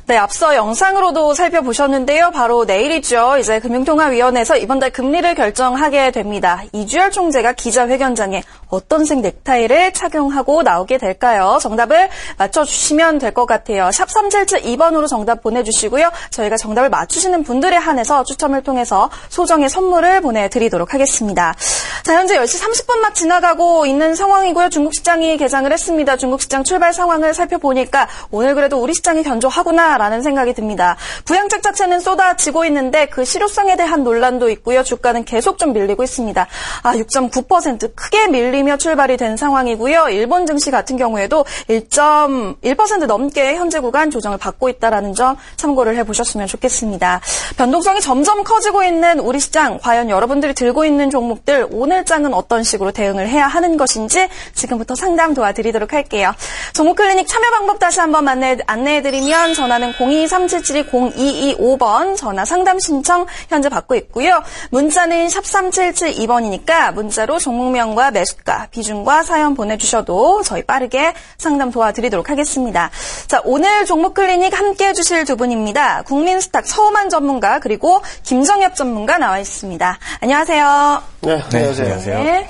네, 앞서 영상으로도 살펴보셨는데요. 바로 내일이죠. 이제 금융통화위원회에서 이번 달 금리를 결정하게 됩니다. 이주열 총재가 기자회견장에 어떤 색 넥타이를 착용하고 나오게 될까요? 정답을 맞춰주시면 될 것 같아요. 샵 3772번으로 정답 보내주시고요. 저희가 정답을 맞추시는 분들에 한해서 추첨을 통해서 소정의 선물을 보내드리도록 하겠습니다. 자, 현재 10시 30분 막 지나가고 있는 상황이고요. 중국 시장이 개장을 했습니다. 중국 시장 출발 상황을 살펴보니까 오늘 그래도 우리 시장이 견조하구나라는 생각이 듭니다. 부양책 자체는 쏟아지고 있는데 그 실효성에 대한 논란도 있고요. 주가는 계속 좀 밀리고 있습니다. 6.9% 크게 밀리며 출발이 된 상황이고요. 일본 증시 같은 경우에도 1.1% 넘게 현재 구간 조정을 받고 있다는 점 참고를 해보셨으면 좋겠습니다. 변동성이 점점 커지고 있는 우리 시장, 과연 여러분들이 들고 있는 종목들 오늘장은 어떤 식으로 대응을 해야 하는 것인지 지금부터 상담 도와드리도록 할게요. 종목클리닉 참여 방법 다시 한번 안내해드리면 전화는 02-3772-0225번 전화 상담 신청 현재 받고 있고요. 문자는 샵 3772번이니까 문자로 종목명과 매수가, 비중과 사연 보내주셔도 저희 빠르게 상담 도와드리도록 하겠습니다. 자, 오늘 종목클리닉 함께해 주실 두 분입니다. 국민스탁 서우만 전문가 그리고 김정엽 전문가 나와 있습니다. 안녕하세요. 네, 안녕하세요. 네.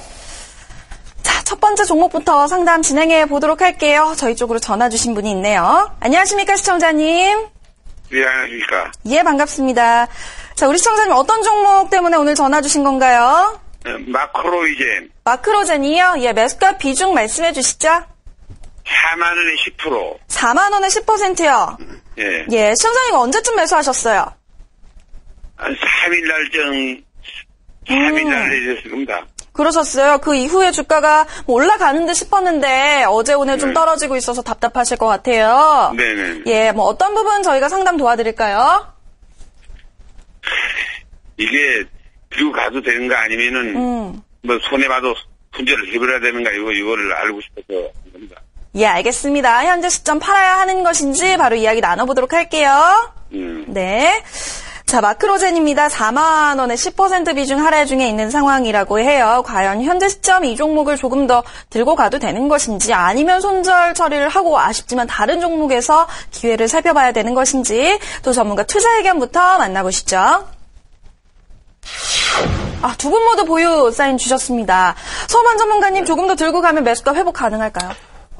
자, 첫 번째 종목부터 상담 진행해 보도록 할게요. 저희 쪽으로 전화 주신 분이 있네요. 안녕하십니까, 시청자님? 네, 안녕하십니까. 예, 반갑습니다. 자, 우리 시청자님 어떤 종목 때문에 오늘 전화 주신 건가요? 마크로이젠. 마크로젠이요? 예, 매수가 비중 말씀해 주시죠. 4만 원에 10%. 4만 원에 10%요? 예. 예, 시청자님 언제쯤 매수하셨어요? 한 3일날 내렸을 겁니다. 그러셨어요. 그 이후에 주가가 올라가는 듯 싶었는데 어제 오늘 좀 떨어지고 있어서 답답하실 것 같아요. 네네. 예, 뭐 어떤 부분 저희가 상담 도와드릴까요? 이게 들고 가도 되는가 아니면은 뭐 손해봐도 손절을 해버려야 되는가 이거를 알고 싶어서 한 겁니다. 예, 알겠습니다. 현재 시점 팔아야 하는 것인지 바로 이야기 나눠보도록 할게요. 네. 자, 마크로젠입니다. 4만 원에 10% 비중 할애 중에 있는 상황이라고 해요. 과연 현재 시점 이 종목을 조금 더 들고 가도 되는 것인지 아니면 손절 처리를 하고 아쉽지만 다른 종목에서 기회를 살펴봐야 되는 것인지 또 전문가 투자 의견부터 만나보시죠. 두 분 모두 보유 사인 주셨습니다. 서우만 전문가님 조금 더 들고 가면 매수가 회복 가능할까요?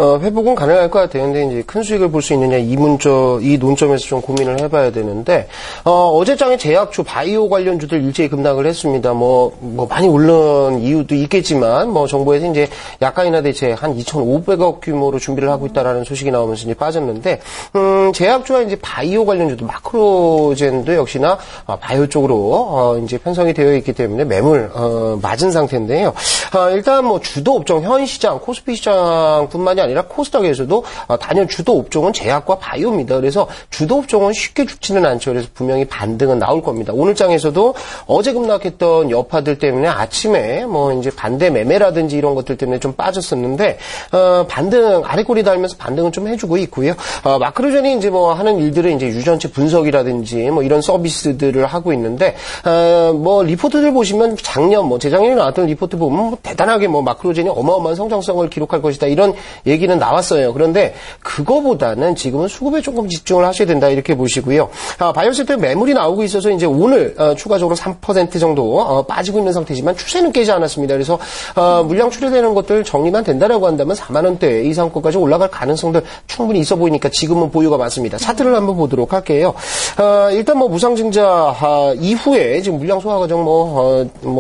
회복은 가능할 것 같아요. 근데 이제 큰 수익을 볼 수 있느냐 이 논점에서 좀 고민을 해봐야 되는데, 어제장에 제약주, 바이오 관련주들 일제히 급락을 했습니다. 많이 오른 이유도 있겠지만, 정부에서 이제 약간이나 대체 한 2,500억 규모로 준비를 하고 있다라는 소식이 나오면서 이제 빠졌는데, 제약주와 이제 바이오 관련주도 마크로젠도 역시나 바이오 쪽으로, 이제 편성이 되어 있기 때문에 매물, 맞은 상태인데요. 일단 주도 업종, 현 시장, 코스피 시장뿐만이 아니라 코스닥에서도 단연 주도 업종은 제약과 바이오입니다. 그래서 주도 업종은 쉽게 죽지는 않죠. 그래서 분명히 반등은 나올 겁니다. 오늘 장에서도 어제 급락했던 여파들 때문에 아침에 이제 반대 매매라든지 이런 것들 때문에 좀 빠졌었는데 반등 아래꼬리 달면서 반등은 좀 해주고 있고요. 마크로젠이 이제 하는 일들은 이제 유전체 분석이라든지 이런 서비스들을 하고 있는데 리포트들 보시면 작년 재작년에 나왔던 리포트 보면 대단하게 마크로젠이 어마어마한 성장성을 기록할 것이다 이런 얘기는 나왔어요. 그런데 그거보다는 지금은 수급에 조금 집중을 하셔야 된다 이렇게 보시고요. 바이오 섹터에 매물이 나오고 있어서 이제 오늘 추가적으로 3% 정도 빠지고 있는 상태지만 추세는 깨지 않았습니다. 그래서 물량 출회되는 것들 정리만 된다라고 한다면 4만 원대 이상권까지 올라갈 가능성들 충분히 있어 보이니까 지금은 보유가 많습니다. 차트를 한번 보도록 할게요. 일단 무상증자 이후에 지금 물량 소화 과정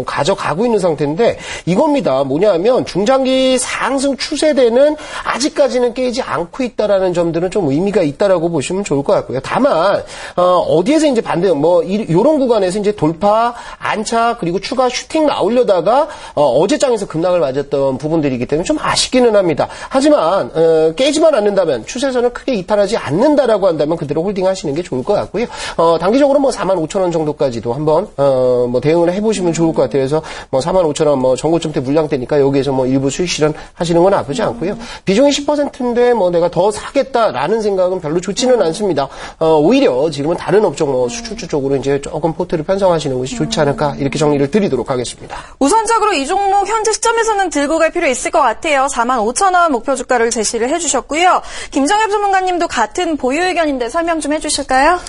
가져가고 있는 상태인데 이겁니다. 뭐냐면 중장기 상승 추세되는 아직까지는 깨지 않고 있다라는 점들은 좀 의미가 있다라고 보시면 좋을 것 같고요. 다만 어디에서 이제 반등 이런 구간에서 이제 돌파, 안착 그리고 추가 슈팅 나오려다가 어제장에서 급락을 맞았던 부분들이기 때문에 좀 아쉽기는 합니다. 하지만 깨지만 않는다면 추세선을 크게 이탈하지 않는다라고 한다면 그대로 홀딩하시는 게 좋을 것 같고요. 단기적으로 45,000원 정도까지도 한번 대응을 해보시면 좋을 것 같아요. 그래서 45,000원 정고점 때 물량대니까 여기에서 일부 수익 실현 하시는 건 나쁘지 않고요. 비중이 10%인데 뭐 내가 더 사겠다라는 생각은 별로 좋지는 않습니다. 오히려 지금은 다른 업종 뭐 수출주 쪽으로 이제 조금 포트를 편성하시는 것이 좋지 않을까 이렇게 정리를 드리도록 하겠습니다. 우선적으로 이 종목 현재 시점에서는 들고 갈 필요 있을 것 같아요. 45,000원 목표 주가를 제시를 해주셨고요. 김정엽 전문가님도 같은 보유 의견인데 설명 좀 해주실까요?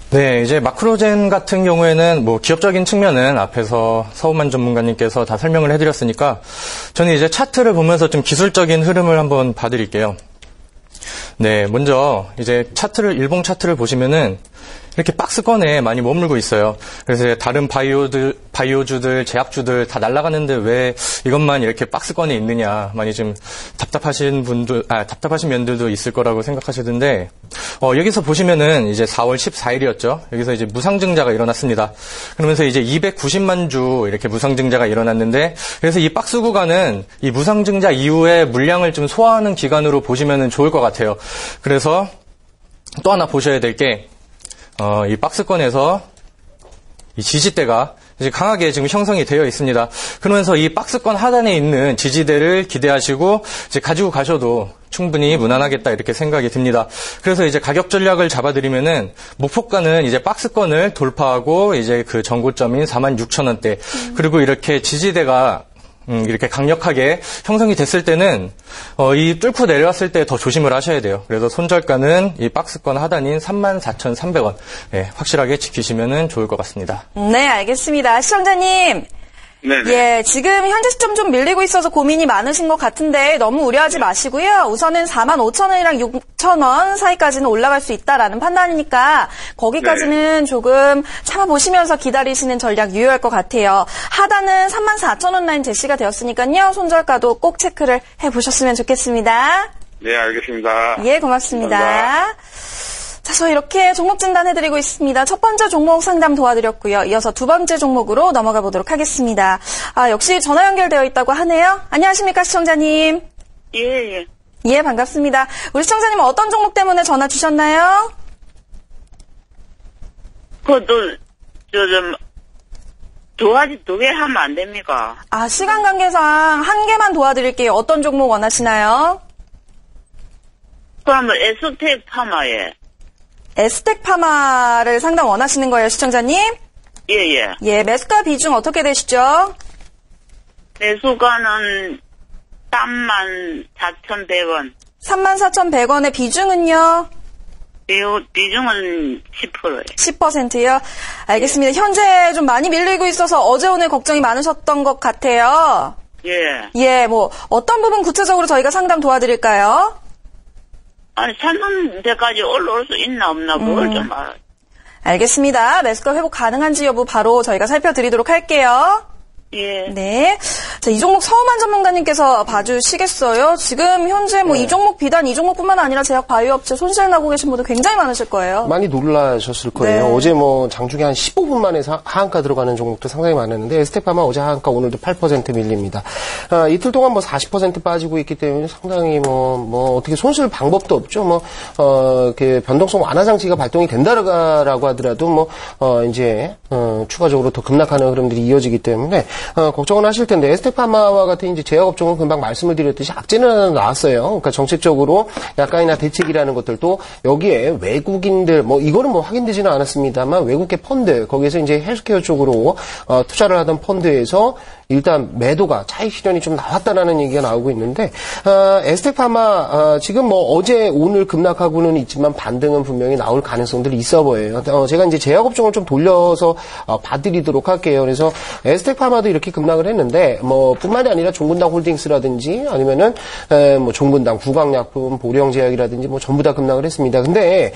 네, 이제 마크로젠 같은 경우에는 뭐 기업적인 측면은 앞에서 서우만 전문가님께서 다 설명을 해드렸으니까 저는 이제 차트를 보면서 좀 기술적인 흐름을 한번 봐드릴게요. 네, 먼저 이제 일봉 차트를 보시면은 이렇게 박스권에 많이 머물고 있어요. 그래서 다른 바이오주들, 제약주들 다 날아가는데 왜 이것만 이렇게 박스권에 있느냐 많이 좀 답답하신 면들도 있을 거라고 생각하시던데 여기서 보시면은 이제 4월 14일이었죠. 여기서 이제 무상증자가 일어났습니다. 그러면서 이제 290만 주 이렇게 무상증자가 일어났는데 그래서 이 박스 구간은 이 무상증자 이후에 물량을 좀 소화하는 기간으로 보시면은 좋을 것 같아요. 그래서 또 하나 보셔야 될 게 이 박스권에서 이 지지대가 이제 강하게 지금 형성이 되어 있습니다. 그러면서 이 박스권 하단에 있는 지지대를 기대하시고 이제 가지고 가셔도 충분히 무난하겠다 이렇게 생각이 듭니다. 그래서 이제 가격 전략을 잡아드리면은 목표가는 이제 박스권을 돌파하고 이제 그 전고점인 46,000원대 그리고 이렇게 지지대가 이렇게 강력하게 형성이 됐을 때는 이 뚫고 내려왔을 때 더 조심을 하셔야 돼요. 그래서 손절가는 이 박스권 하단인 34,300원 확실하게 지키시면 좋을 것 같습니다. 네, 알겠습니다. 시청자님. 네네. 예, 지금 현재 시점 좀 밀리고 있어서 고민이 많으신 것 같은데 너무 우려하지 마시고요. 우선은 45,000원이랑 6,000원 사이까지는 올라갈 수 있다라는 판단이니까 거기까지는 조금 참아보시면서 기다리시는 전략 유효할 것 같아요. 하단은 34,000원 라인 제시가 되었으니까요. 손절가도 꼭 체크를 해보셨으면 좋겠습니다. 네, 알겠습니다. 예, 고맙습니다. 감사합니다. 자, 저 이렇게 종목 진단해드리고 있습니다. 첫 번째 종목 상담 도와드렸고요. 이어서 두 번째 종목으로 넘어가 보도록 하겠습니다. 역시 전화 연결되어 있다고 하네요. 안녕하십니까, 시청자님. 예. 예, 반갑습니다. 우리 시청자님은 어떤 종목 때문에 전화 주셨나요? 그것도, 두 개 하면 안 됩니까? 시간 관계상 한 개만 도와드릴게요. 어떤 종목 원하시나요? 그러면 에스텍 파마에. 에스텍 파마를 상담 원하시는 거예요, 시청자님? 예. 예, 매수가 비중 어떻게 되시죠? 매수가는 34,100원. 34,100원의 비중은요? 비중은 10%예요. 10%요? 알겠습니다. 현재 좀 많이 밀리고 있어서 어제 오늘 걱정이 많으셨던 것 같아요. 예, 뭐 어떤 부분 구체적으로 저희가 상담 도와드릴까요? 아니, 찾는 데까지 올라올 수 있나 없나 그걸 좀 알아요. 알겠습니다. 매수가 회복 가능한지 여부 바로 저희가 살펴드리도록 할게요. 예. 네. 자, 이 종목 서우만 전문가님께서 봐주시겠어요? 지금 현재 뭐 이 종목 비단 이 종목뿐만 아니라 제약 바이오 업체 손실 나고 계신 분들 굉장히 많으실 거예요. 많이 놀라셨을 거예요. 네. 어제 뭐 장중에 한 15분 만에 하한가 들어가는 종목도 상당히 많았는데 에스테파마 어제 하한가 오늘도 8% 밀립니다. 이틀 동안 뭐 40% 빠지고 있기 때문에 상당히 뭐 어떻게 손실 방법도 없죠. 그 변동성 완화 장치가 발동이 된다라고 하더라도 이제 추가적으로 더 급락하는 흐름들이 이어지기 때문에 걱정은 하실 텐데 에스테파마와 같은 이제 제약업종은 금방 말씀을 드렸듯이 악재는 하나 나왔어요. 그러니까 정책적으로 약간이나 대책이라는 것들도 여기에 외국인들 이거는 확인되지는 않았습니다만 외국계 펀드 거기에서 이제 헬스케어 쪽으로 투자를 하던 펀드에서 일단 매도가 차익 실현이 좀 나왔다라는 얘기가 나오고 있는데 에스테파마 지금 어제 오늘 급락하고는 있지만 반등은 분명히 나올 가능성들이 있어 보여요. 제가 이제 제약업종을 좀 돌려서 봐드리도록 할게요. 그래서 에스테파마도 이렇게 급락을 했는데 뿐만이 아니라 종근당 홀딩스라든지 아니면은 종근당 구강약품 보령제약이라든지 전부 다 급락을 했습니다. 근데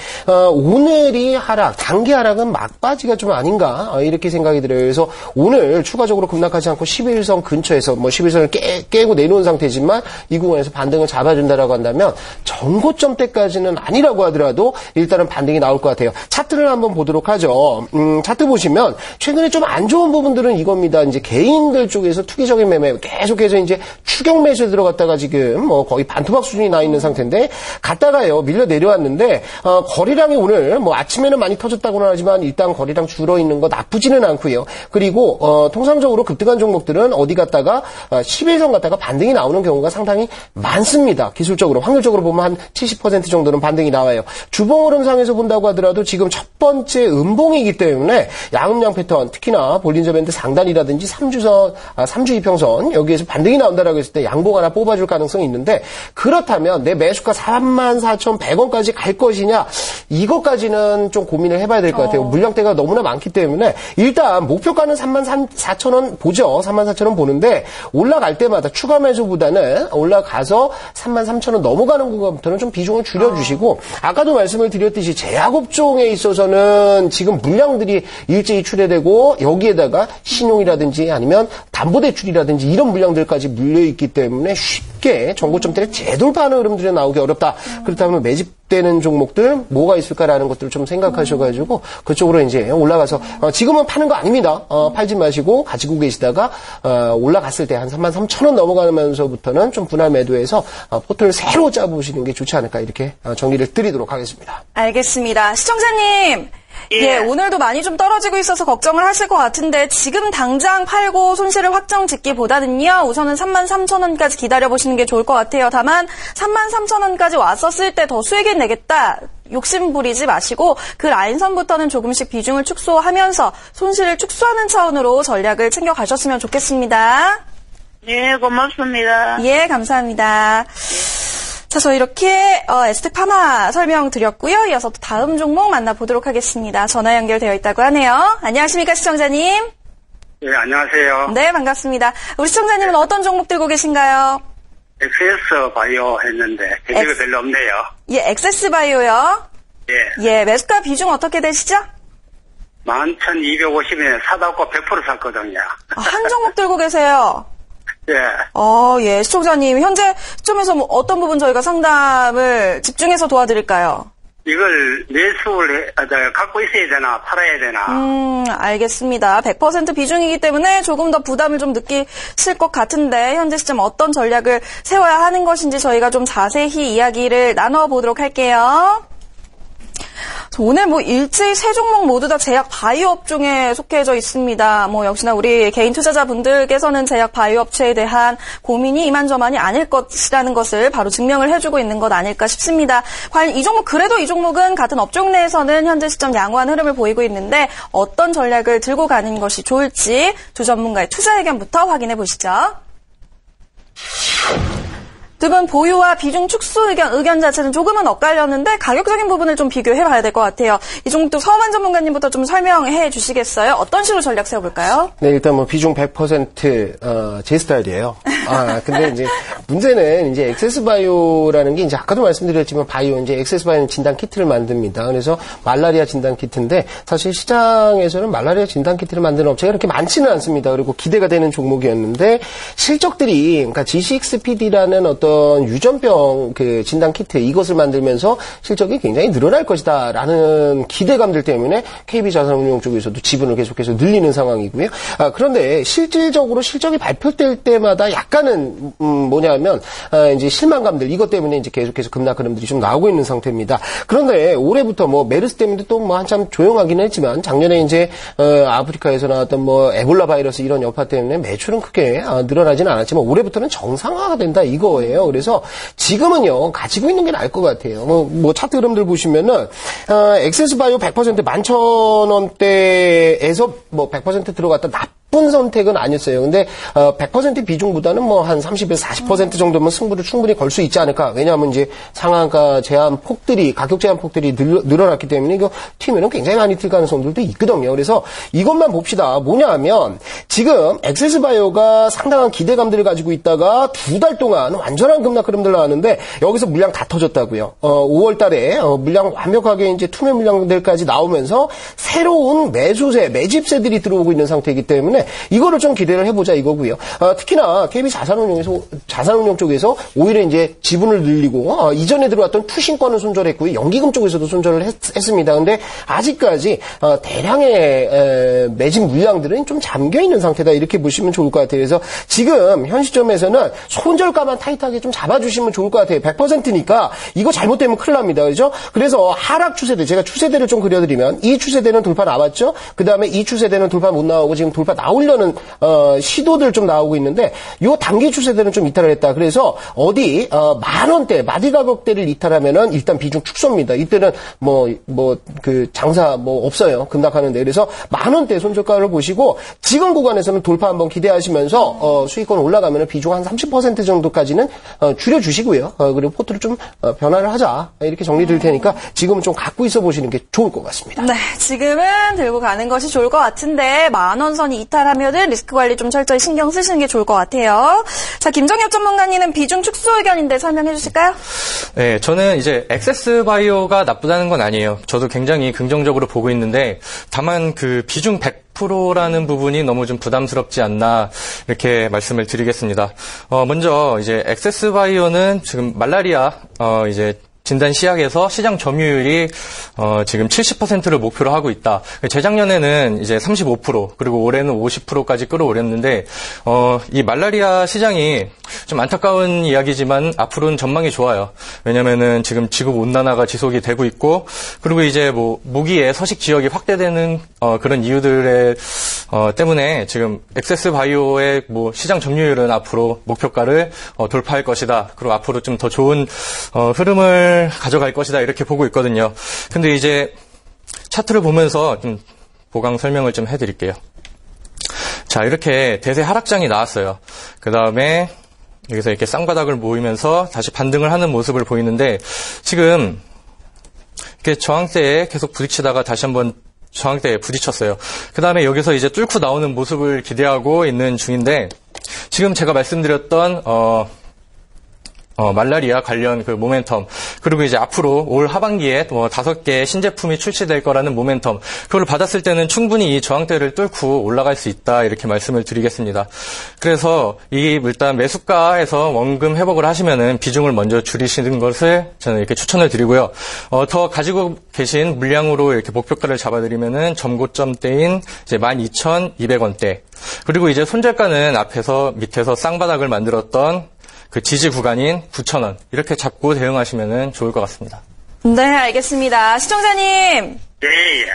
오늘이 단기 하락은 막바지가 좀 아닌가 이렇게 생각이 들어요. 그래서 오늘 추가적으로 급락하지 않고 11선 근처에서 11선을 깨고 내려온 상태지만 이 구간에서 반등을 잡아준다라고 한다면 전고점 때까지는 아니라고 하더라도 일단은 반등이 나올 것 같아요. 차트를 한번 보도록 하죠. 차트 보시면 최근에 좀 안 좋은 부분들은 이겁니다. 이제 개인들 쪽에서 투기적인 매매 계속해서 이제 추격 매수에 들어갔다가 지금 거의 반토막 수준이 나 있는 상태인데 갔다가요 밀려 내려왔는데 거래량이 오늘 아침에는 많이 터졌다고는 하지만 일단 거래량 줄어 있는 거 나쁘지는 않고요. 그리고 통상적으로 급등한 종목들 것들은 어디 갔다가 11선 갔다가 반등이 나오는 경우가 상당히 많습니다. 기술적으로 확률적으로 보면 한 70% 정도는 반등이 나와요. 주봉 흐름상에서 본다고 하더라도 지금 첫 번째 음봉이기 때문에 양음양 패턴, 특히나 볼린저 밴드 상단이라든지 3주 이평선 여기에서 반등이 나온다라고 했을 때 양봉 하나 뽑아줄 가능성이 있는데, 그렇다면 내 매수가 34,100원까지 갈 것이냐, 이것까지는 좀 고민을 해봐야 될 것 같아요. 물량대가 너무나 많기 때문에 일단 목표가는 34,000원 보죠. 34,000원 보는데 올라갈 때마다 추가 매수보다는 올라가서 33,000원 넘어가는 것부터는 좀 비중을 줄여주시고, 아까도 말씀을 드렸듯이 제약업종에 있어서는 지금 물량들이 일제히 출회되고 여기에다가 신용이라든지 아니면 담보대출이라든지 이런 물량들까지 물려있기 때문에 쉽게 정고점대를 재돌파하는 흐름들이 나오기 어렵다. 그렇다면 매집되는 종목들 뭐가 있을까라는 것들을 좀 생각하셔가지고 그쪽으로 이제 올라가서 지금은 파는 거 아닙니다. 팔지 마시고 가지고 계시다가 올라갔을 때 한 33,000원 넘어가면서부터는 좀 분할 매도해서 포트를 새로 짜보시는 게 좋지 않을까, 이렇게 정리를 드리도록 하겠습니다. 알겠습니다. 시청자님. 예, 오늘도 많이 좀 떨어지고 있어서 걱정을 하실 것 같은데 지금 당장 팔고 손실을 확정 짓기보다는요, 우선은 33,000원까지 기다려보시는 게 좋을 것 같아요. 다만 33,000원까지 왔었을 때 더 수익을 내겠다, 욕심 부리지 마시고 그 라인선부터는 조금씩 비중을 축소하면서 손실을 축소하는 차원으로 전략을 챙겨가셨으면 좋겠습니다. 네, 고맙습니다. 예, 감사합니다. 자, 저 이렇게 에스텍 파마 설명드렸고요. 이어서 또 다음 종목 만나보도록 하겠습니다. 전화 연결되어 있다고 하네요. 안녕하십니까, 시청자님? 네, 안녕하세요. 네, 반갑습니다. 우리 시청자님은 어떤 종목 들고 계신가요? XS 바이오 했는데 대비가 별로 없네요. 예, 엑세스바이오요. 예. 예, 매수가 비중 어떻게 되시죠? 11,250원에 사다고 100% 샀거든요. 한 종목 들고 계세요. 예. 예, 시청자님, 현재 시점에서 뭐 어떤 부분 저희가 상담을 집중해서 도와드릴까요? 이걸 매수를 갖고 있어야 되나 팔아야 되나? 알겠습니다. 100% 비중이기 때문에 조금 더 부담을 좀 느끼실 것 같은데 현재 시점 어떤 전략을 세워야 하는 것인지 저희가 좀 자세히 이야기를 나눠보도록 할게요. 오늘 일제히 세 종목 모두 다 제약 바이오 업종에 속해져 있습니다. 역시나 우리 개인 투자자분들께서는 제약 바이오 업체에 대한 고민이 이만저만이 아닐 것이라는 것을 바로 증명을 해주고 있는 것 아닐까 싶습니다. 과연 이 종목, 그래도 이 종목은 같은 업종 내에서는 현재 시점 양호한 흐름을 보이고 있는데 어떤 전략을 들고 가는 것이 좋을지 두 전문가의 투자 의견부터 확인해 보시죠. 두 분 보유와 비중 축소 의견 자체는 조금은 엇갈렸는데 가격적인 부분을 좀 비교해봐야 될 것 같아요. 이 종목도 서만 전문가님부터 좀 설명해 주시겠어요? 어떤 식으로 전략 세워볼까요? 네, 일단 비중 100% 제 스타일이에요. 근데 이제 문제는 이제 엑세스바이오라는 게 이제 아까도 말씀드렸지만 이제 엑세스바이오는 진단 키트를 만듭니다. 그래서 말라리아 진단 키트인데 사실 시장에서는 말라리아 진단 키트를 만드는 업체가 그렇게 많지는 않습니다. 그리고 기대가 되는 종목이었는데 실적들이, 그러니까 G6PD라는 어떤 유전병 진단 키트 이것을 만들면서 실적이 굉장히 늘어날 것이다라는 기대감들 때문에 KB자산운용 쪽에서도 지분을 계속해서 늘리는 상황이고요. 그런데 실질적으로 실적이 발표될 때마다 약간은 뭐냐면 이제 실망감들 이것 때문에 이제 계속해서 급락 흐름들이 좀 나오고 있는 상태입니다. 그런데 올해부터 메르스 때문에 또 한참 조용하기는 했지만 작년에 이제 아프리카에서 나왔던 에볼라 바이러스 이런 여파 때문에 매출은 크게 늘어나지는 않았지만 올해부터는 정상화가 된다 이거예요. 그래서 지금은요 가지고 있는 게 나을 것 같아요. 차트 흐름들 보시면은 엑세스바이오 100% 11,000원대에서 100% 들어갔다 나쁜 선택은 아니었어요. 근데 100% 비중보다는 한 30에서 40% 정도면 승부를 충분히 걸 수 있지 않을까. 왜냐하면 이제 상한가 가격 제한 폭들이 늘어났기 때문에 이거 튀면은 굉장히 많이 튈 가능성들도 있거든요. 그래서 이것만 봅시다. 뭐냐 하면 지금 엑세스바이오가 상당한 기대감들을 가지고 있다가 2달 동안 완전한 급락 흐름들 나왔는데 여기서 물량 다 터졌다고요. 5월 달에 물량 완벽하게 이제 투매 물량들까지 나오면서 새로운 매집세들이 들어오고 있는 상태이기 때문에 이거를 좀 기대를 해보자 이거고요. 특히나 KB 자산운용 쪽에서 오히려 이제 지분을 늘리고 이전에 들어왔던 투신권을 손절했고요. 연기금 쪽에서도 손절을 했습니다. 근데 아직까지 대량의 매집 물량들은 좀 잠겨 있는 상태다 이렇게 보시면 좋을 것 같아요. 그래서 지금 현 시점에서는 손절가만 타이트하게 좀 잡아주시면 좋을 것 같아요. 100%니까 이거 잘못되면 큰일 납니다. 그렇죠? 그래서 하락 추세대, 제가 추세대를 좀 그려드리면 이 추세대는 돌파 나왔죠? 그 다음에 이 추세대는 돌파 못 나오고 지금 돌파 나오고 나오려는 시도들 좀 나오고 있는데 요 단기 추세들은 좀 이탈을 했다. 그래서 어디 10,000원대 마디 가격대를 이탈하면은 일단 비중 축소입니다. 이때는 그 장사 없어요. 급락하는데. 그래서 10,000원대 손절가를 보시고 지금 구간에서는 돌파 한번 기대하시면서 수익권 올라가면은 비중 한 30% 정도까지는 줄여주시고요. 그리고 포트를 좀 변화를 하자. 이렇게 정리 드릴 테니까 지금은 좀 갖고 있어 보시는 게 좋을 것 같습니다. 네, 지금은 들고 가는 것이 좋을 것 같은데 10,000원 선이 이탈하면은 리스크 관리 좀 철저히 신경 쓰시는 게 좋을 것 같아요. 자, 김정엽 전문가님은 비중 축소 의견인데 설명해 주실까요? 네, 저는 이제 액세스 바이오가 나쁘다는 건 아니에요. 저도 굉장히 긍정적으로 보고 있는데 다만 그 비중 100%라는 부분이 너무 좀 부담스럽지 않나 이렇게 말씀을 드리겠습니다. 먼저 이제 액세스 바이오는 지금 말라리아 이제 진단 시약에서 시장 점유율이 지금 70%를 목표로 하고 있다. 재작년에는 이제 35% 그리고 올해는 50%까지 끌어올렸는데 이 말라리아 시장이 좀 안타까운 이야기지만 앞으로는 전망이 좋아요. 왜냐면은 지금 지구 온난화가 지속이 되고 있고 그리고 이제 모기의 서식 지역이 확대되는 그런 이유들에 때문에 지금 액세스 바이오의 시장 점유율은 앞으로 목표가를 돌파할 것이다. 그리고 앞으로 좀 더 좋은 흐름을 가져갈 것이다 이렇게 보고 있거든요. 근데 이제 차트를 보면서 좀 보강 설명을 좀 해드릴게요. 자, 이렇게 대세 하락장이 나왔어요. 그 다음에 여기서 이렇게 쌍바닥을 모이면서 다시 반등을 하는 모습을 보이는데 지금 이렇게 저항대에 계속 부딪히다가 다시 한번 저항대에 부딪혔어요. 그 다음에 여기서 이제 뚫고 나오는 모습을 기대하고 있는 중인데 지금 제가 말씀드렸던 말라리아 관련 그 모멘텀 그리고 이제 앞으로 올 하반기에 5개의 신제품이 출시될 거라는 모멘텀 그걸 받았을 때는 충분히 이 저항대를 뚫고 올라갈 수 있다 이렇게 말씀을 드리겠습니다. 그래서 이 일단 매수가에서 원금 회복을 하시면은 비중을 먼저 줄이시는 것을 저는 이렇게 추천을 드리고요. 더 가지고 계신 물량으로 이렇게 목표가를 잡아드리면은 점고점대인 이제 12,200원대 그리고 이제 손절가는 앞에서 밑에서 쌍바닥을 만들었던 그 지지 구간인 9,000원 이렇게 잡고 대응하시면 좋을 것 같습니다. 네, 알겠습니다. 시청자님.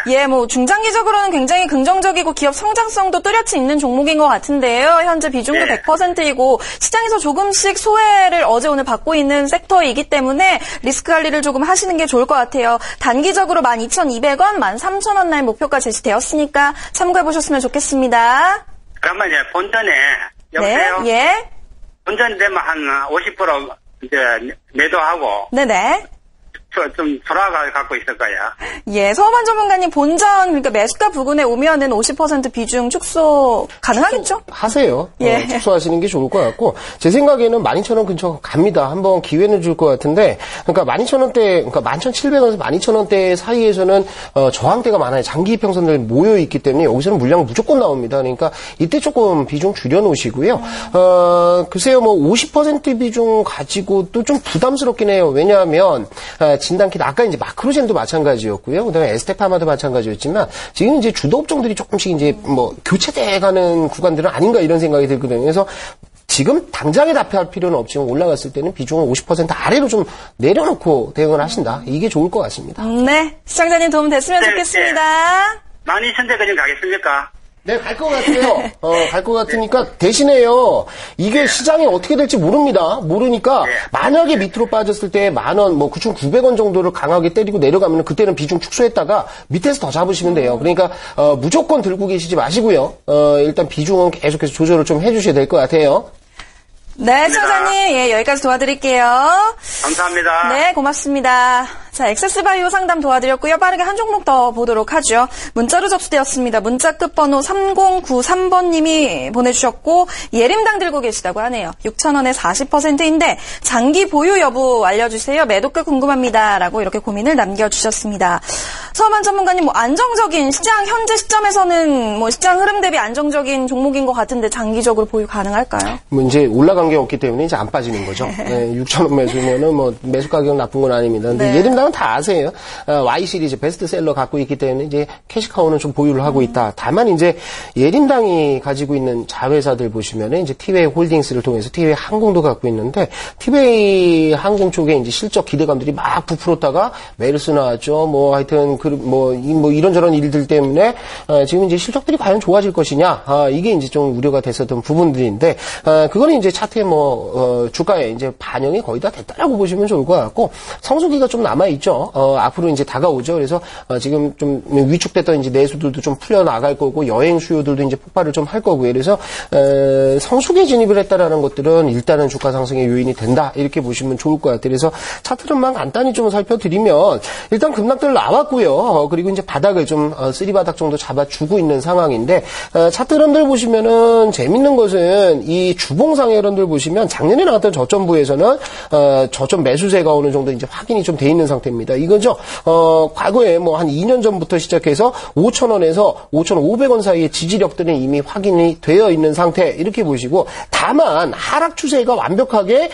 예, 중장기적으로는 굉장히 긍정적이고 기업 성장성도 뚜렷이 있는 종목인 것 같은데요. 현재 비중도 100%이고 시장에서 조금씩 소외를 어제 오늘 받고 있는 섹터이기 때문에 리스크 관리를 조금 하시는 게 좋을 것 같아요. 단기적으로 12,200원, 13,000원 날 목표가 제시되었으니까 참고해 보셨으면 좋겠습니다. 그러면 이제 본전에 여보세요? 네, 예. 본전되면 한 50% 이제 매도하고. 네네. 좀 돌아가 갖고 있을 거야. 예, 서만 전문가님 본전 그러니까 매수가 부근에 오면은 50% 비중 축소 가능하겠죠? 하세요. 예. 축소하시는 게 좋을 것 같고 제 생각에는 12,000원 근처 갑니다. 한번 기회는 줄 것 같은데 그러니까 12,000원대 그러니까 11,700원에서 12,000원대 사이에서는 저항대가 많아요. 장기 이평선들 모여 있기 때문에 여기서는 물량 무조건 나옵니다. 그러니까 이때 조금 비중 줄여 놓으시고요. 글쎄요. 50% 비중 가지고도 좀 부담스럽긴 해요. 왜냐하면 진단킷 아까 이제 마크로젠도 마찬가지였고요. 그다음에 에스테파마도 마찬가지였지만 지금 이제 주도 업종들이 조금씩 이제 교체돼가는 구간들은 아닌가 이런 생각이 들거든요. 그래서 지금 당장에 답할 필요는 없지만 올라갔을 때는 비중을 50% 아래로 좀 내려놓고 대응을 하신다. 이게 좋을 것 같습니다. 네, 시청자님 도움 됐으면 좋겠습니다. 12,000대까지 가겠습니까? 네, 갈 것 같아요. 갈 것 같으니까 대신에요. 이게 시장이 어떻게 될지 모릅니다. 모르니까 만약에 밑으로 빠졌을 때 10,000원, 9,900원 정도를 강하게 때리고 내려가면 그때는 비중 축소했다가 밑에서 더 잡으시면 돼요. 그러니까 무조건 들고 계시지 마시고요. 일단 비중은 계속해서 조절을 좀 해주셔야 될 것 같아요. 네, 시청자님, 예, 여기까지 도와드릴게요. 감사합니다. 네, 고맙습니다. 자, 액세스바이오 상담 도와드렸고요. 빠르게 한 종목 더 보도록 하죠. 문자로 접수되었습니다. 문자 끝번호 3093번님이 보내주셨고 예림당 들고 계시다고 하네요. 6,000원에 40%인데 장기 보유 여부 알려주세요. 매도가 궁금합니다. 라고 이렇게 고민을 남겨주셨습니다. 서만 전문가님, 안정적인 시장, 현재 시점에서는 시장 흐름 대비 안정적인 종목인 것 같은데 장기적으로 보유 가능할까요? 이제 올라간 게 없기 때문에 이제 안 빠지는 거죠. 네, 6,000원 매수면은 매수 가격 나쁜 건 아닙니다. 근데 예림당 시장은 다 아세요. Y 시리즈 베스트셀러 갖고 있기 때문에 이제 캐시카우는 좀 보유를 하고 있다. 다만 이제 예림당이 가지고 있는 자회사들 보시면은 이제 티웨이 홀딩스를 통해서 티웨이 항공도 갖고 있는데 티웨이 항공 쪽에 이제 실적 기대감들이 막 부풀었다가 메르스 나왔죠. 뭐 하여튼 뭐 이런저런 일들 때문에 지금 이제 실적들이 과연 좋아질 것이냐. 이게 이제 좀 우려가 됐었던 부분들인데 그거는 이제 차트에 주가에 이제 반영이 거의 다 됐다라고 보시면 좋을 것 같고 성수기가 좀 남아 있죠. 앞으로 이제 다가오죠. 그래서 지금 좀 위축됐던 이제 내수들도 좀 풀려 나갈 거고 여행 수요들도 이제 폭발을 좀 할 거고요. 그래서 성수기에 진입을 했다라는 것들은 일단은 주가 상승의 요인이 된다 이렇게 보시면 좋을 것 같아요. 그래서 차트를만 간단히 좀 살펴드리면 일단 급락들 나왔고요. 그리고 이제 바닥을 좀 쓰리바닥 정도 잡아주고 있는 상황인데 차트 흐름들 보시면은 재밌는 것은 이 주봉상의 흐름들 보시면 작년에 나왔던 저점부에서는 저점 매수세가 어느 정도 이제 확인이 좀 돼 있는 상태입니다. 이거죠. 과거에 뭐 한 2년 전부터 시작해서 5,000원에서 5,500원 사이의 지지력들은 이미 확인이 되어 있는 상태 이렇게 보시고 다만 하락 추세가 완벽하게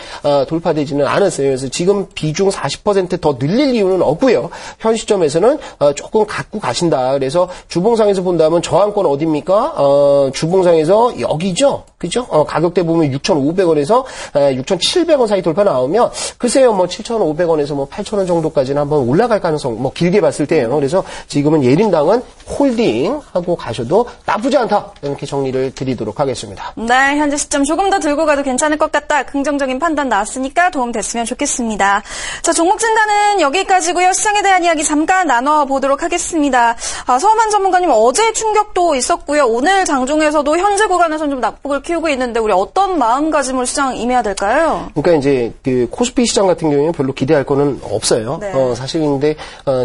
돌파되지는 않았어요. 그래서 지금 비중 40% 더 늘릴 이유는 없고요. 현 시점에서는 조금 갖고 가신다. 그래서 주봉상에서 본다면 저항권 어디입니까? 주봉상에서 여기죠. 그죠? 가격대 보면 6,500원에서 6,700원 사이 돌파 나오면 글쎄요. 뭐 7,500원에서 뭐 8,000원 정도까지는 한번 올라갈 가능성 뭐 길게 봤을 때예요. 그래서 지금은 예림당은 홀딩하고 가셔도 나쁘지 않다. 이렇게 정리를 드리도록 하겠습니다. 네, 현재 시점 조금 더 들고 가도 괜찮을 것 같다. 긍정적인 판단 나왔으니까 도움 됐으면 좋겠습니다. 자, 종목 진단은 여기까지고요. 시장에 대한 이야기 잠깐 나눠보도록 하겠습니다. 서우만 전문가님 어제 충격도 있었고요. 오늘 장중에서도 현재 구간에서는 좀 낙폭을 키우고 있는데 우리 어떤 마음가짐으로 시장 임해야 될까요? 그러니까 이제 그 코스피 시장 같은 경우에는 별로 기대할 거는 없어요. 네. 사실 근데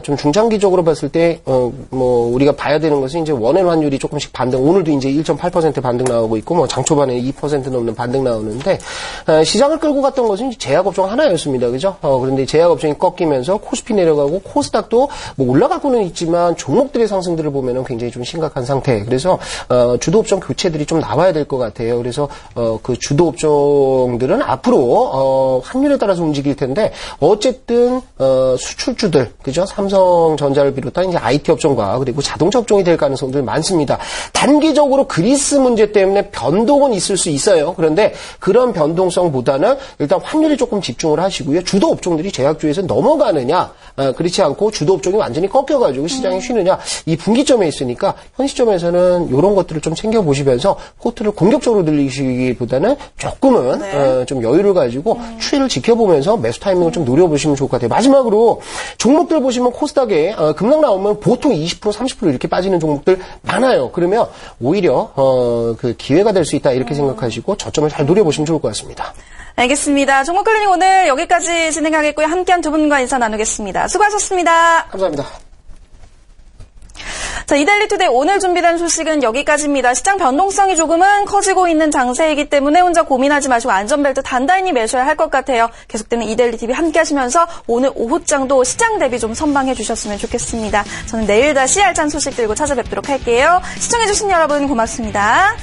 좀 중장기적으로 봤을 때 뭐 우리가 봐야 되는 것은 이제 원엔 환율이 조금씩 반등. 오늘도 이제 1.8% 반등 나오고 있고 뭐 장 초반에 2% 넘는 반등 나오는데 시장을 끌고 갔던 것은 제약업종 하나였습니다. 그죠? 그런데 제약업종이 꺾이면서 코스피 내려가고 코스닥도 뭐 올라가고는 있지만 종목들의 상승들을 보면은 굉장히 좀 심각한 상태. 그래서 주도업종 교체들이 좀 나와야 될 것 같아요. 그래서 그 주도업종들은 앞으로 환율에 따라서 움직일 텐데 어쨌든 수출주들 그죠? 삼성전자를 비롯한 이제 IT 업종과 그리고 자동차 업종이 될 가능성들 많습니다. 단기적으로 그리스 문제 때문에 변동은 있을 수 있어요. 그런데 그런 변동성보다는 일단 환율에 조금 집중을 하시고요. 주도 업종들이 제약주에서 넘어가느냐, 그렇지 않고 주도 업종이 완전히 꺾여가지고 시장이 쉬느냐, 이 분기점에 있으니까 현 시점에서는 이런 것들을 좀 챙겨보시면서 포트를 공격적으로 늘리시기보다는 조금은 좀 여유를 가지고 추이를 지켜보면서 매수 타이밍을 좀 노려보시면 좋을 것 같아요. 마지막으로 종목들 보시면 코스닥에 급락 나오면 보통 20% 30% 이렇게 빠지는 종목들 많아요. 그러면 오히려 그 기회가 될 수 있다 이렇게 생각하시고 저점을 잘 노려보시면 좋을 것 같습니다. 알겠습니다. 종목 클리닉 오늘 여기까지 진행하겠고요. 함께한 두 분과 인사 나누겠습니다. 수고하셨습니다. 감사합니다. 자, 이데일리투데이 오늘 준비된 소식은 여기까지입니다. 시장 변동성이 조금은 커지고 있는 장세이기 때문에 혼자 고민하지 마시고 안전벨트 단단히 매셔야 할 것 같아요. 계속되는 이데일리TV 함께 하시면서 오늘 오후장도 시장 대비 좀 선방해 주셨으면 좋겠습니다. 저는 내일 다시 알찬 소식 들고 찾아뵙도록 할게요. 시청해주신 여러분 고맙습니다.